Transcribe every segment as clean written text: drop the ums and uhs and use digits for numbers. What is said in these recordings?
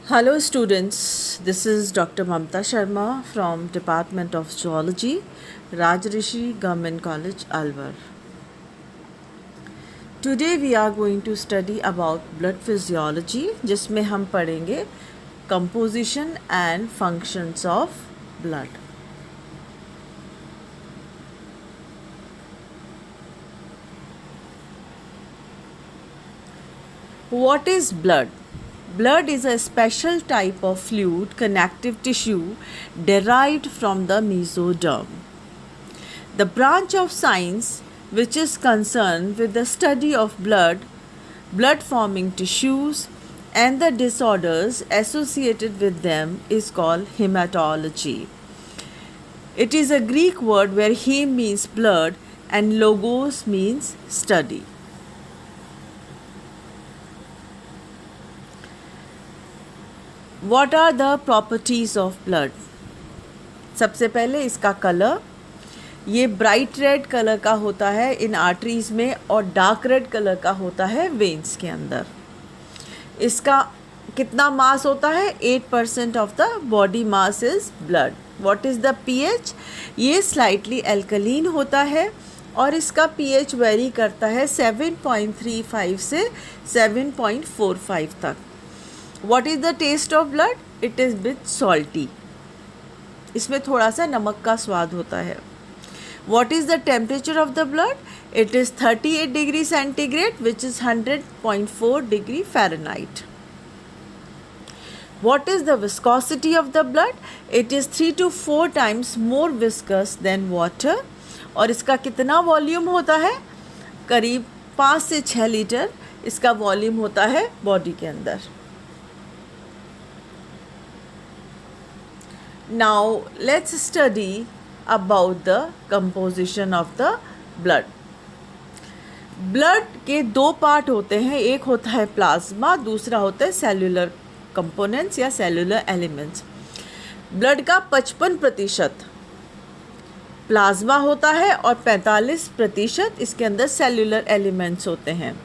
Hello students, this is Dr. Mamta Sharma from Department of Zoology, Rajrishi Government College, Alwar. Today we are going to study about blood physiology जिसमें हम पढ़ेंगे composition and functions of blood. What is blood? Blood is a special type of fluid connective tissue derived from the mesoderm. The branch of science which is concerned with the study of blood, blood forming tissues, and the disorders associated with them is called hematology. It is a Greek word where hem means blood and logos means study. What are the properties of blood? सबसे पहले इसका colour, ये bright red colour का होता है इन arteries में और dark red colour का होता है वेन्स के अंदर. इसका कितना मास होता है? 8% of the body mass is blood. What is the pH? ये स्लाइटली एल्कलीन होता है और इसका पीएच वेरी करता है 7.35 से 7.45 तक. What is the taste of blood? It is bit salty. इसमें थोड़ा सा नमक का स्वाद होता है. What is the temperature of the blood? It is 38 degree centigrade which is 100.4 degree Fahrenheit. What is the viscosity of the blood? It is 3 to 4 times more viscous than water. और इसका कितना वॉल्यूम होता है? करीब 5 से 6 litre इसका volume होता है बॉडी के अंदर. Now let's study about the composition of the blood. Blood के दो पार्ट होते हैं, एक होता है प्लाज्मा, दूसरा होता है सेलुलर कंपोनेंट्स या सेलुलर एलिमेंट्स. ब्लड का 55% प्लाज्मा होता है और 45% इसके अंदर सेलुलर एलिमेंट्स होते हैं.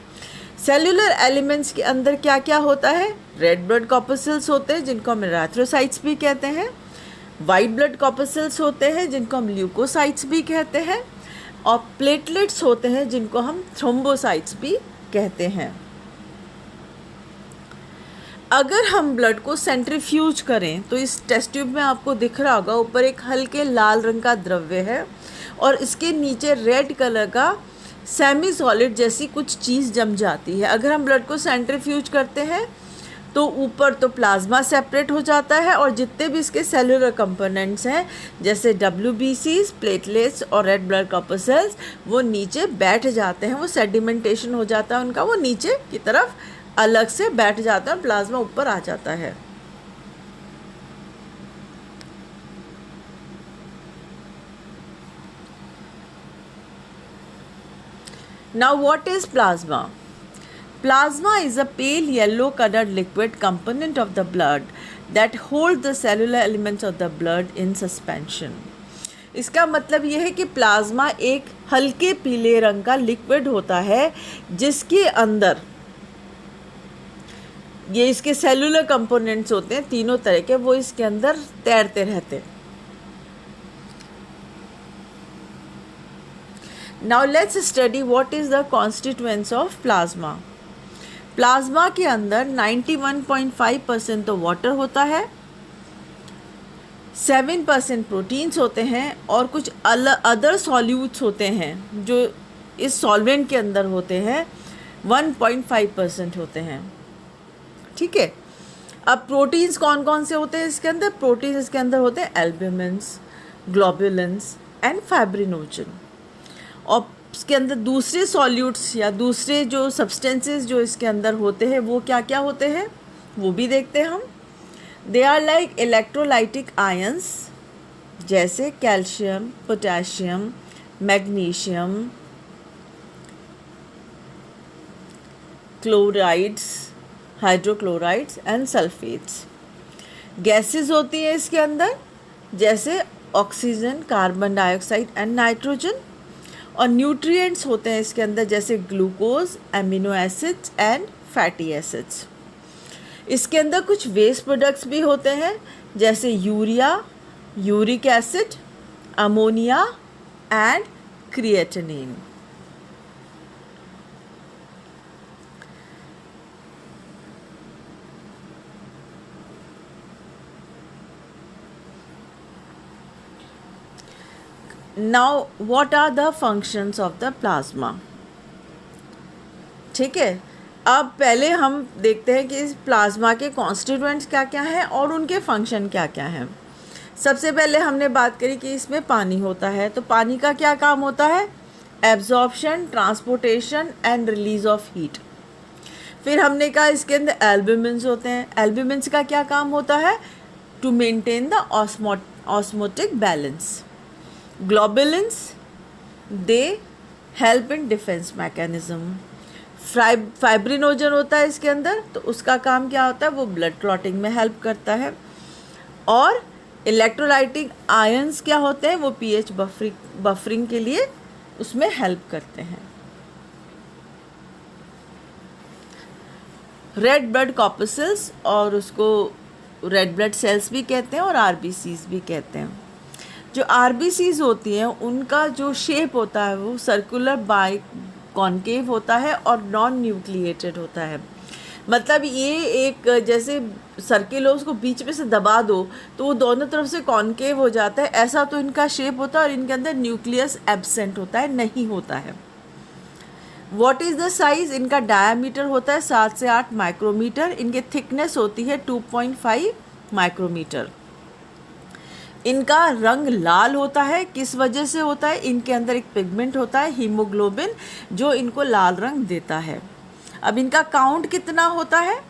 सेलुलर एलिमेंट्स के अंदर क्या क्या होता है? रेड ब्लड कॉर्पस्कल्स होते हैं जिनको हम एरिथ्रोसाइट्स भी कहते हैं. वाइट ब्लड कॉर्पस्कल्स होते हैं जिनको हम ल्यूकोसाइट्स भी कहते हैं. और प्लेटलेट्स होते हैं जिनको हम थ्रोम्बोसाइट्स भी कहते हैं. अगर हम ब्लड को सेंट्रीफ्यूज करें तो इस टेस्ट ट्यूब में आपको दिख रहा होगा ऊपर एक हल्के लाल रंग का द्रव्य है और इसके नीचे रेड कलर का सेमी सॉलिड जैसी कुछ चीज़ जम जाती है. अगर हम ब्लड को सेंट्रीफ्यूज करते हैं तो ऊपर तो प्लाज्मा सेपरेट हो जाता है और जितने भी इसके सेलुलर कंपोनेंट्स हैं जैसे WBCs, प्लेटलेट्स और रेड ब्लड कॉर्पस्कल्स वो नीचे बैठ जाते हैं. वो सेडिमेंटेशन हो जाता है उनका, वो नीचे की तरफ अलग से बैठ जाता है, प्लाज्मा ऊपर आ जाता है. Now what is plasma? Plasma is a pale yellow colored liquid component of the blood that holds the cellular elements of the blood in suspension. इसका मतलब ये है कि प्लाज्मा एक हल्के पीले रंग का लिक्विड होता है जिसके अंदर ये इसके सेलुलर कंपोनेंट्स होते हैं तीनों तरह के, वो इसके अंदर तैरते रहते हैं. Now let's study what is the constituents of plasma. Plasma के अंदर 91.5% तो वाटर होता है, 7% प्रोटीन्स होते हैं और कुछ अदर सॉल्यूट्स होते हैं जो इस सॉल्वेंट के अंदर होते हैं, 1.5% होते हैं. ठीक है. अब प्रोटीन्स कौन कौन से होते हैं इसके अंदर? प्रोटीन्स इसके अंदर होते हैं एल्ब्यूमिन्स, ग्लोबुलिन्स एंड फाइब्रिनोजन. और इसके अंदर दूसरे सॉल्यूट्स या दूसरे जो सब्सटेंसेस जो इसके अंदर होते हैं वो क्या क्या होते हैं वो भी देखते हैं हम. They are like electrolytic ions जैसे calcium, potassium, magnesium, chlorides, hydrochlorides and sulphates. Gases होती हैं इसके अंदर जैसे oxygen, carbon dioxide and nitrogen. और न्यूट्रिएंट्स होते हैं इसके अंदर जैसे glucose, amino acids and fatty acids. इसके अंदर कुछ वेस्ट प्रोडक्ट्स भी होते हैं, जैसे urea, uric acid, ammonia and creatinine. Now what are the functions of the plasma. ठीक है, अब पहले हम देखते हैं कि इस प्लाज्मा के कॉन्स्टिट्यूएंट्स क्या क्या हैं और उनके फंक्शन क्या क्या हैं। सबसे पहले हमने बात करी कि इसमें पानी होता है, तो पानी का क्या काम होता है? Absorption, transportation and release of heat. फिर हमने कहा इसके अंदर एल्ब्यूमिन्स होते हैं। एल्ब्यूमिन्स का क्या काम होता है? To maintain the osmotic balance. Globulins, they help in defence mechanism. Fibrinogen होता है इसके अंदर, तो उसका काम क्या होता है? वो ब्लड क्लॉटिंग में हेल्प करता है। और इलेक्ट्रोलाइटिक आयंस क्या होते हैं? वो पीएच बफरिंग के लिए उसमें हेल्प करते हैं। रेड ब्लड कॉर्पसेल्स, और उसको रेड ब्लड सेल्स भी कहते हैं और आरबीसीज भी कहते हैं। जो आरबीसीज होती हैं उनका जो शेप होता है वो सर्कुलर बाई कॉन्केव होता है और नॉन न्यूक्लिएटेड होता है। मतलब ये एक जैसे सर्किल हो, उसको बीच में से दबा दो तो वो दोनों तरफ से कॉन्केव हो जाता है, ऐसा तो इनका शेप होता है। और इनके अंदर न्यूक्लियस एब्सेंट होता है, नहीं होता है। What is the size? इनका डायामीटर होता है 7 से 8 माइक्रोमीटर। इनके थिकनेस होती है 2.5 माइक्रोमीटर। इनका रंग लाल होता है, किस वजह से होता है? इनके अंदर एक पिगमेंट होता है हीमोग्लोबिन, जो इनको लाल रंग देता है। अब इनका काउंट कितना होता है?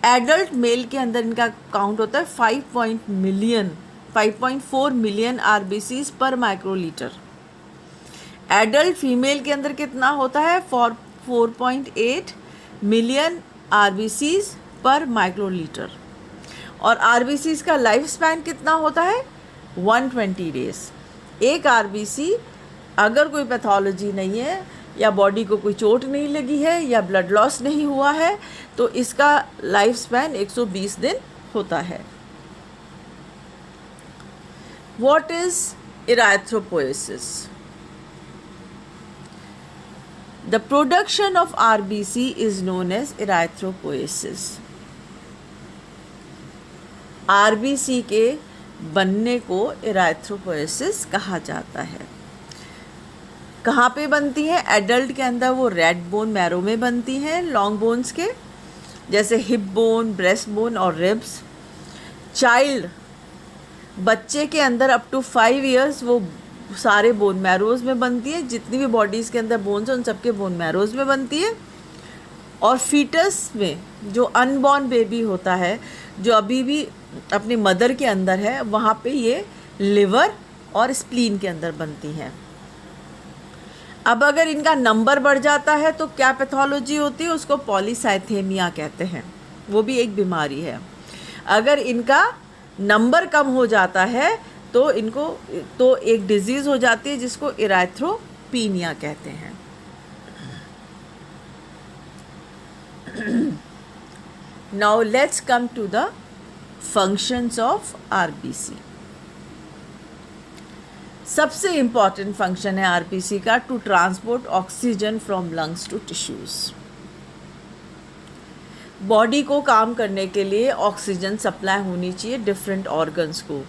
एडल्ट मेल के अंदर इनका काउंट होता है 5.4 मिलियन आरबीसीज पर माइक्रोलीटर। एडल्ट फीमेल के अंदर कितना होता है? 4.8 मिलियन आरबीसीज पर माइक्रोलीटर। और आरबीसीज का लाइफ स्पैन कितना होता है? 120 डेज। एक आरबीसी अगर कोई पैथोलॉजी नहीं है या बॉडी को कोई चोट नहीं लगी है या ब्लड लॉस नहीं हुआ है तो इसका लाइफ स्पैन 120 दिन होता है। What is erythropoiesis? The production of RBC is known as erythropoiesis. RBC के बनने को इराथ्रोपोएसिस कहा जाता है। कहाँ पे बनती है? एडल्ट के अंदर वो रेड बोन मैरो में बनती हैं, लॉन्ग बोन्स के, जैसे हिप बोन, ब्रेस्ट बोन और रिब्स। चाइल्ड, बच्चे के अंदर अप टू 5 इयर्स वो सारे बोन मैरोज में बनती है। जितनी भी बॉडीज़ के अंदर बोन्स हैं उन सबके बोन मैरोज में बनती है। और फीटस में जो अनबॉर्न बेबी होता है, जो अभी भी अपनी मदर के अंदर है, वहाँ पे ये लिवर और स्प्लीन के अंदर बनती हैं। अब अगर इनका नंबर बढ़ जाता है तो क्या पैथोलॉजी होती है? उसको पॉलीसाइथेमिया कहते हैं, वो भी एक बीमारी है। अगर इनका नंबर कम हो जाता है तो इनको तो एक डिजीज़ हो जाती है जिसको इराथ्रोपीनिया कहते हैं। Now let's come to the functions of RBC. सबसे इम्पॉर्टेंट फंक्शन है आरबीसी का to transport oxygen from lungs to tissues. Body को काम करने के लिए ऑक्सीजन सप्लाई होनी चाहिए डिफरेंट ऑर्गन्स को।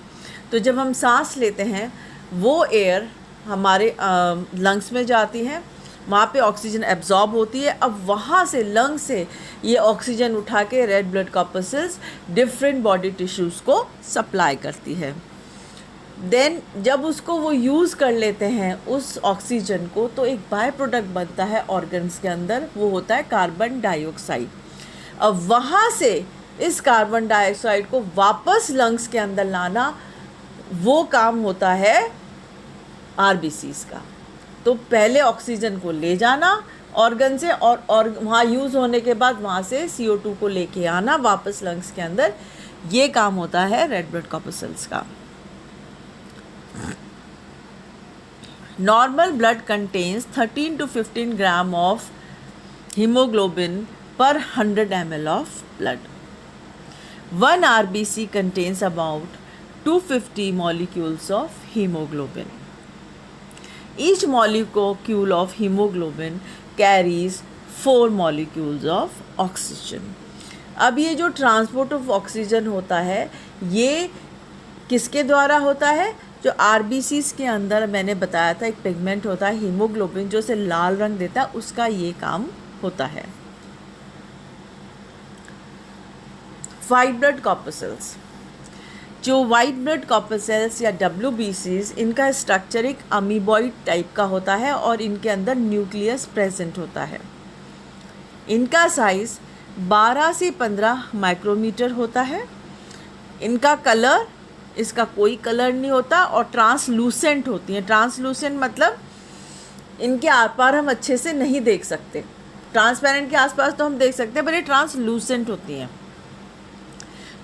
तो जब हम सांस लेते हैं वो एयर हमारे लंग्स में जाती है, वहाँ पे ऑक्सीजन एब्जॉर्ब होती है। अब वहाँ से लंग से ये ऑक्सीजन उठा के red blood corpuscles different body tissues को सप्लाई करती है। देन जब उसको वो यूज़ कर लेते हैं उस ऑक्सीजन को, तो एक बाय प्रोडक्ट बनता है ऑर्गन्स के अंदर, वो होता है कार्बन डाइऑक्साइड। अब वहाँ से इस कार्बन डाइऑक्साइड को वापस लंग्स के अंदर लाना, वो काम होता है आरबीसीज का। तो पहले ऑक्सीजन को ले जाना ऑर्गन से और वहाँ यूज़ होने के बाद वहाँ से CO2 को लेके आना वापस लंग्स के अंदर, ये काम होता है रेड ब्लड कॉर्पसेल्स का। Normal blood contains 13 to 15 gram of haemoglobin पर 100 ml of blood. 1 RBC contains about 250 molecules of hemoglobin. Each molecule of hemoglobin carries 4 molecules of oxygen. अब ये जो ट्रांसपोर्ट ऑफ ऑक्सीजन होता है ये किसके द्वारा होता है? जो आरबीसीज के अंदर मैंने बताया था एक पिगमेंट होता है हीमोग्लोबिन जो उसे लाल रंग देता है, उसका ये काम होता है. White blood corpuscles. जो वाइट ब्लड कॉर्पसेल्स या WBCs, इनका स्ट्रक्चर एक अमीबॉइड टाइप का होता है और इनके अंदर न्यूक्लियस प्रेजेंट होता है. इनका साइज़ 12 से 15 माइक्रोमीटर होता है. इनका कलर, इसका कोई कलर नहीं होता और ट्रांसलूसेंट होती हैं. ट्रांसलूसेंट मतलब इनके आर पार हम अच्छे से नहीं देख सकते. ट्रांसपेरेंट के आसपास तो हम देख सकते हैं, पर ये ट्रांसलूसेंट होती हैं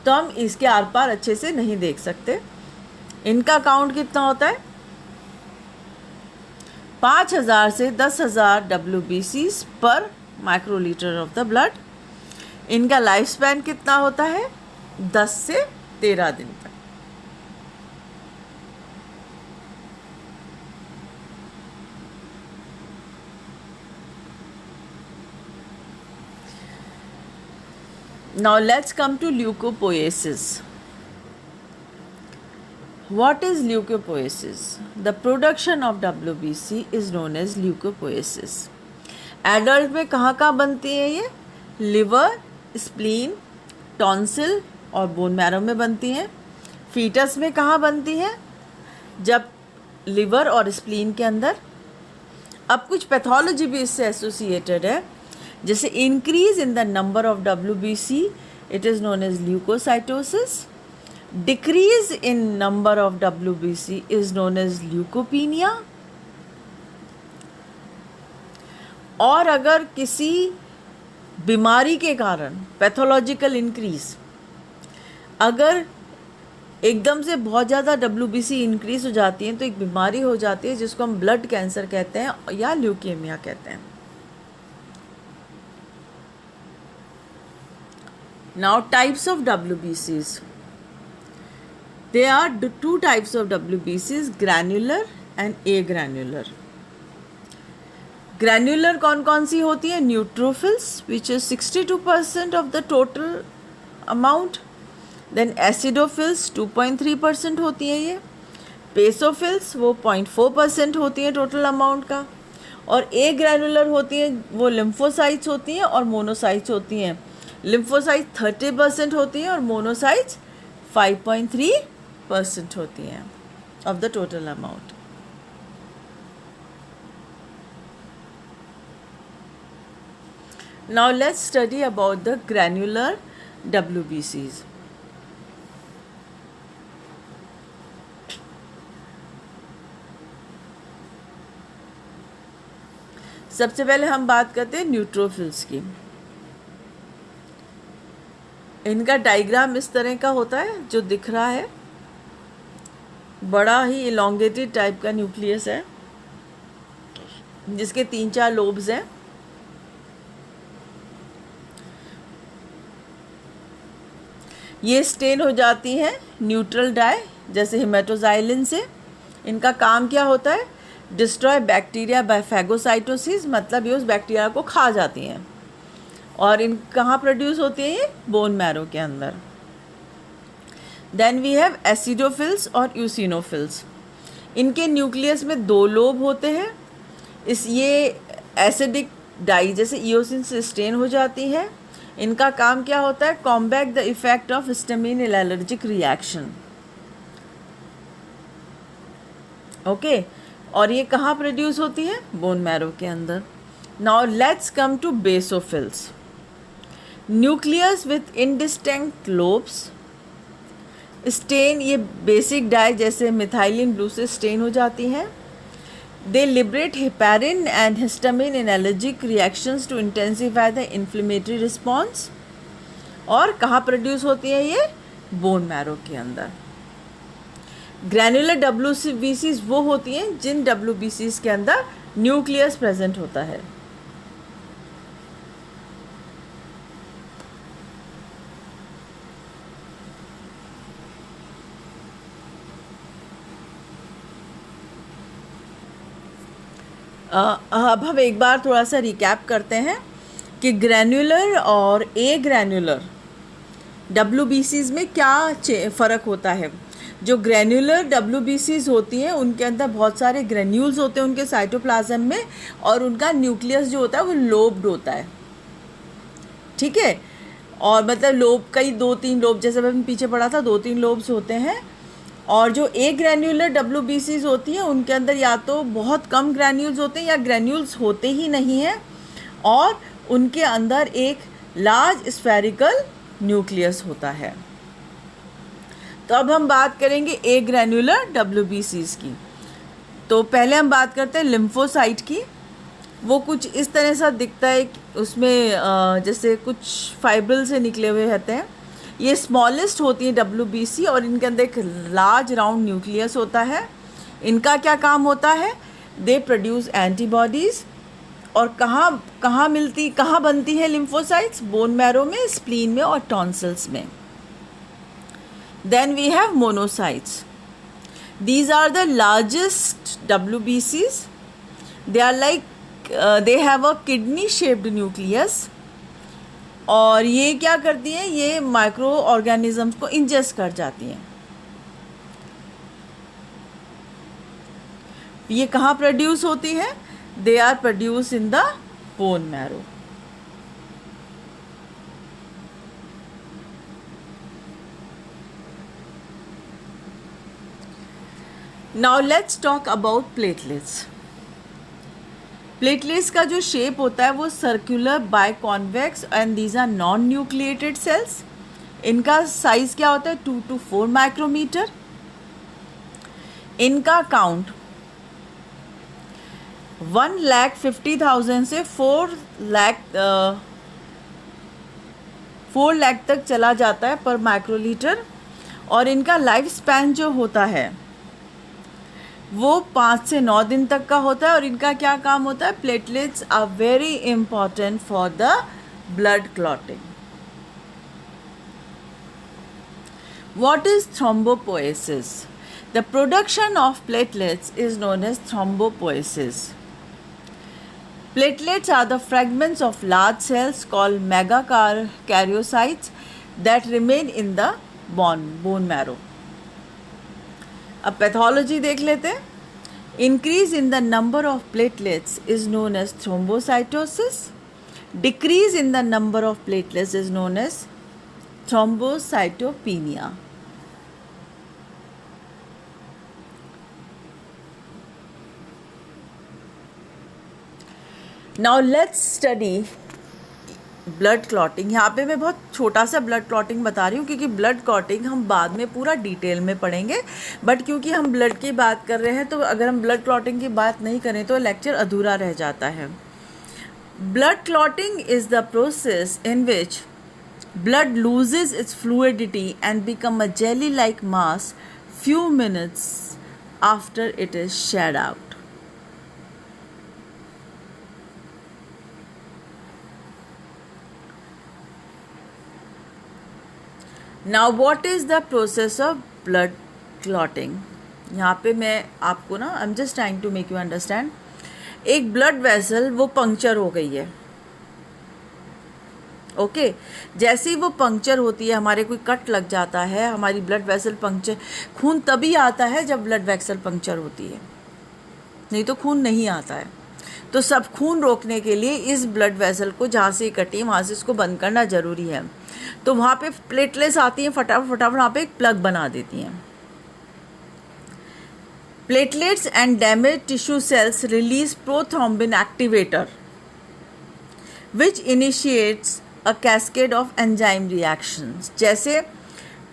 तो हम इसके आर पार अच्छे से नहीं देख सकते. इनका काउंट कितना होता है? 5000 से 10,000 WBCs पर माइक्रोलीटर ऑफ द ब्लड. इनका लाइफ स्पैन कितना होता है? 10 से 13 दिन तक. Now let's come to leukopoiesis. What is leukopoiesis? The production of WBC is known as leukopoiesis. Adult में कहाँ बनती है ये? लिवर, स्प्लीन, टॉन्सिल और बोन मैरो में बनती हैं. फीटस में कहाँ बनती है? जब लिवर और स्प्लीन के अंदर. अब कुछ पैथोलॉजी भी इससे एसोसिएटेड है, जैसे increase in the number of WBC, it is known as leucocytosis. Decrease in number of WBC is known as leucopenia. और अगर किसी बीमारी के कारण पैथोलॉजिकल इंक्रीज, अगर एकदम से बहुत ज़्यादा WBC इंक्रीज हो जाती है तो एक बीमारी हो जाती है जिसको हम ब्लड कैंसर कहते हैं या ल्यूकेमिया कहते हैं. Now types of WBCs. There are 2 types of WBCs, granular and agranular. Granular कौन सी होती है? Neutrophils, which is 62% of the total amount. Then acidophils 2.3% होती है ये. Basophils वो 0.4% होती है टोटल अमाउंट का. और agranular होती है वो lymphocytes होती हैं और monocytes होती हैं. लिम्फोसाइट 30% होती हैं और मोनोसाइट्स 5.3% होती हैं of the total amount. Now let's study about the granular WBCs. सबसे पहले हम बात करते हैं न्यूट्रोफिल्स की. इनका डायग्राम इस तरह का होता है जो दिख रहा है. बड़ा ही इलोंगेटेड टाइप का न्यूक्लियस है जिसके 3-4 लोब्स हैं. ये स्टेन हो जाती हैं न्यूट्रल डाई जैसे हेमेटोजाइलिन से. इनका काम क्या होता है? डिस्ट्रॉय बैक्टीरिया बाय फैगोसाइटोसिस, मतलब ये उस बैक्टीरिया को खा जाती हैं. और इन कहाँ प्रोड्यूस होती है? ये बोन मैरो के अंदर. देन वी हैव एसिडोफिल्स और यूसिनोफिल्स. इनके न्यूक्लियस में 2 लोब होते हैं. ये एसिडिक डाई जैसे ईओसिन से स्टेन हो जाती है. इनका काम क्या होता है? Combat the effect of histamine in allergic reaction. Okay, और ये कहाँ प्रोड्यूस होती है? बोन मैरो के अंदर. Now let's come to basophils. Nucleus with indistinct lobes. Stain, ये बेसिक डाई जैसे मिथाइलिन ब्लू से स्टेन हो जाती हैं. They liberate heparin and histamine in allergic reactions to intensify the inflammatory response. और कहाँ प्रोड्यूस होती है ये? बोन मैरो के अंदर. ग्रैनुलर WBCs वो होती हैं जिन WBCs के अंदर न्यूक्लियस प्रेजेंट होता है. अब हम एक बार थोड़ा सा रिकैप करते हैं कि ग्रैन्युलर और ए ग्रैन्युलर WBCs में क्या फ़र्क होता है। जो ग्रैन्युलर WBCs होती हैं उनके अंदर बहुत सारे ग्रेन्यूल्स होते हैं उनके साइटोप्लाज्म में, और उनका न्यूक्लियस जो होता है वो लोब्ड होता है, ठीक है। और मतलब लोब कई 2-3 लोब, जैसे मैंने पीछे पढ़ा था 2-3 लोब्स होते हैं। और जो ए ग्रैन्युलर WBCs होती हैं उनके अंदर या तो बहुत कम ग्रैन्यूल्स होते हैं या ग्रैन्यूल्स होते ही नहीं हैं, और उनके अंदर एक लार्ज स्फेरिकल न्यूक्लियस होता है। तो अब हम बात करेंगे ए ग्रैन्युलर WBCs की। तो पहले हम बात करते हैं लिम्फोसाइट की। वो कुछ इस तरह सा दिखता है, उसमें जैसे कुछ फाइब्रिल से निकले हुए रहते हैं। ये स्मॉलेस्ट होती है WBC, और इनके अंदर एक लार्ज राउंड न्यूक्लियस होता है। इनका क्या काम होता है? They produce antibodies. और कहाँ बनती है लिम्फोसाइट्स? बोन मैरो में, स्प्लीन में और टॉन्सिल्स में। Then we have monocytes. These are the largest WBCs. They are like they have a kidney shaped nucleus. और ये क्या करती हैं? ये माइक्रो ऑर्गेनिजम्स को इंजेस्ट कर जाती हैं। ये कहाँ प्रोड्यूस होती है? They are produce in the bone marrow. Now let's talk about platelets. Platelets का जो शेप होता है वो circular biconvex, and these are non nucleated cells. इनका साइज क्या होता है? 2 to 4 माइक्रोमीटर। इनका काउंट 1,50,000 से 4 लाख तक चला जाता है पर माइक्रोलीटर। और इनका लाइफ स्पैन जो होता है वो 5 से 9 दिन तक का होता है। और इनका क्या काम होता है? Platelets are very important for the blood clotting. What is thrombopoiesis? The production of platelets is known as thrombopoiesis. Platelets are the fragments of large cells called megakaryocytes that remain in the bone marrow. अब pathology देख लेते हैं। Increase in the number of platelets is known as thrombocytosis. Decrease in the number of platelets is known as thrombocytopenia. Now let's study blood clotting. यहाँ पे मैं बहुत छोटा सा ब्लड क्लॉटिंग बता रही हूँ क्योंकि ब्लड क्लॉटिंग हम बाद में पूरा डिटेल में पढ़ेंगे। बट क्योंकि हम ब्लड की बात कर रहे हैं तो अगर हम ब्लड क्लॉटिंग की बात नहीं करें तो लेक्चर अधूरा रह जाता है। Blood clotting is the process in which blood loses its fluidity and become a jelly-like mass few minutes after it is shed out. Now what is the process of blood clotting? यहाँ पे मैं आपको ना I'm just trying to make you understand. एक blood vessel वो puncture हो गई है, ओके जैसे ही वो पंक्चर होती है, हमारे कोई कट लग जाता है, हमारी ब्लड वेसल पंक्चर, खून तभी आता है जब ब्लड वेसल पंक्चर होती है, नहीं तो खून नहीं आता है। तो सब खून रोकने के लिए इस ब्लड वेसल को जहाँ से कटी वहाँ से इसको बंद करना ज़रूरी है। तो वहाँ पे प्लेटलेट्स आती हैं, फटाफट वहाँ पे एक प्लग बना देती हैं। Platelets and damage tissue cells release prothrombin activator which initiates a cascade of enzyme reactions. जैसे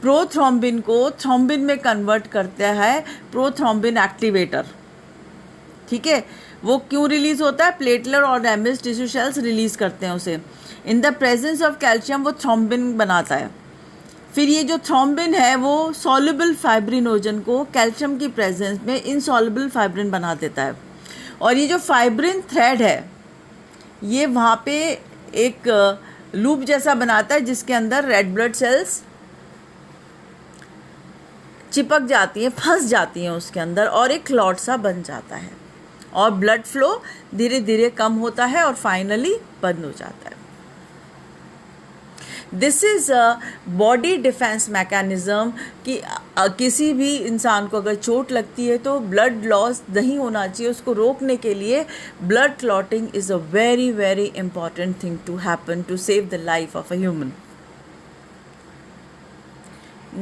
प्रोथ्रोम्बिन को थ्रोम्बिन में कन्वर्ट करता है प्रोथ्रोम्बिन एक्टिवेटर, ठीक है। वो क्यों रिलीज होता है? प्लेटलेट और डैमेज टिश्यू सेल्स रिलीज करते हैं उसे। In the presence of calcium वो थ्रोम्बिन बनाता है। फिर ये जो थ्रोम्बिन है वो सॉल्युबल फाइब्रिनोजन को कैल्शियम की प्रेजेंस में इनसॉल्युबल फाइब्रिन बना देता है। और ये जो फाइब्रिन थ्रेड है ये वहाँ पे एक लूप जैसा बनाता है जिसके अंदर रेड ब्लड सेल्स चिपक जाती हैं, फंस जाती हैं उसके अंदर, और एक क्लॉट सा बन जाता है। और ब्लड फ्लो धीरे धीरे कम होता है और फाइनली बंद हो जाता है. This is a body defence mechanism कि किसी भी इंसान को अगर चोट लगती है तो ब्लड लॉस नहीं होना चाहिए. उसको रोकने के लिए blood clotting is a very very important thing to happen to save the life of a human.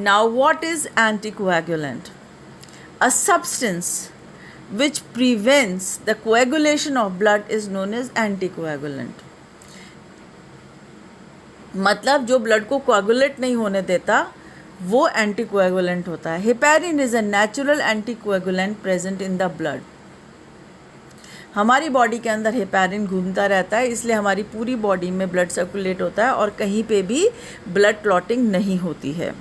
Now, what is anticoagulant? A substance which prevents the coagulation of blood is known as anticoagulant. मतलब जो blood को coagulate नहीं होने देता वो anticoagulant होता है. Heparin is a natural anticoagulant present in the blood. हमारी बॉडी के अंदर हेपेरिन घूमता रहता है, इसलिए हमारी पूरी बॉडी में ब्लड सर्कुलेट होता है और कहीं पे भी ब्लड क्लॉटिंग नहीं होती है.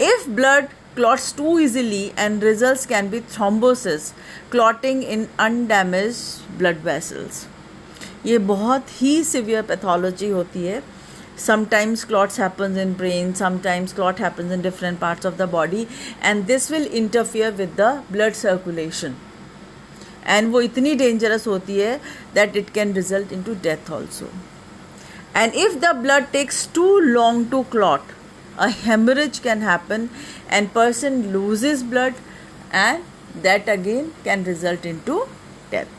If blood clots too easily and results can be thrombosis, clotting in undamaged blood vessels. ये बहुत ही severe pathology होती है. Sometimes clots happens in brain, sometimes clot happens in different parts of the body, and this will interfere with the blood circulation. And वो इतनी dangerous होती है that it can result into death also. And if the blood takes too long to clot, a hemorrhage can happen and person loses blood and that again can result into death.